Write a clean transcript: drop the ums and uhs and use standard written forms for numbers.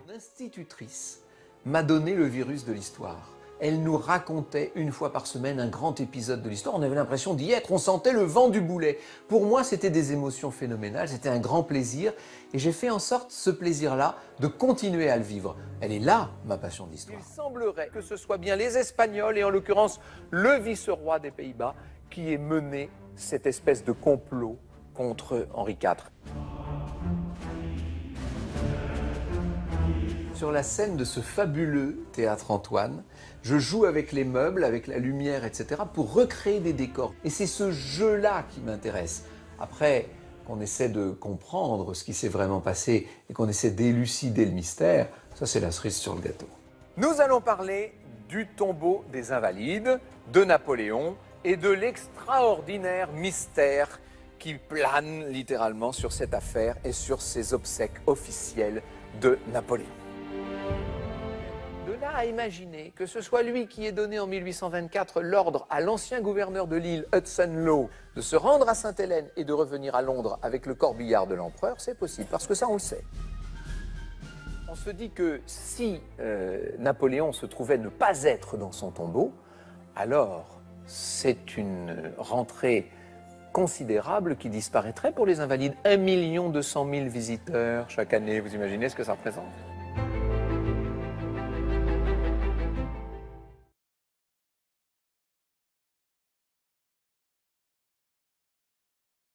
L'institutrice m'a donné le virus de l'histoire. Elle nous racontait une fois par semaine un grand épisode de l'histoire. On avait l'impression d'y être, on sentait le vent du boulet. Pour moi, c'était des émotions phénoménales, c'était un grand plaisir. Et j'ai fait en sorte, ce plaisir-là, de continuer à le vivre. Elle est là, ma passion d'histoire. Il semblerait que ce soit bien les Espagnols, et en l'occurrence le vice-roi des Pays-Bas, qui ait mené cette espèce de complot contre Henri IV. Sur la scène de ce fabuleux théâtre Antoine, je joue avec les meubles, avec la lumière, etc. pour recréer des décors. Et c'est ce jeu-là qui m'intéresse. Après qu'on essaie de comprendre ce qui s'est vraiment passé et qu'on essaie d'élucider le mystère, ça c'est la cerise sur le gâteau. Nous allons parler du tombeau des Invalides, de Napoléon et de l'extraordinaire mystère qui plane littéralement sur cette affaire et sur ces obsèques officielles de Napoléon. De là à imaginer que ce soit lui qui ait donné en 1824 l'ordre à l'ancien gouverneur de l'île, Hudson Lowe, de se rendre à Sainte-Hélène et de revenir à Londres avec le corbillard de l'empereur, c'est possible, parce que ça on le sait. On se dit que si Napoléon se trouvait ne pas être dans son tombeau, alors c'est une rentrée considérable qui disparaîtrait pour les Invalides. 1 200 000 visiteurs chaque année, vous imaginez ce que ça représente ?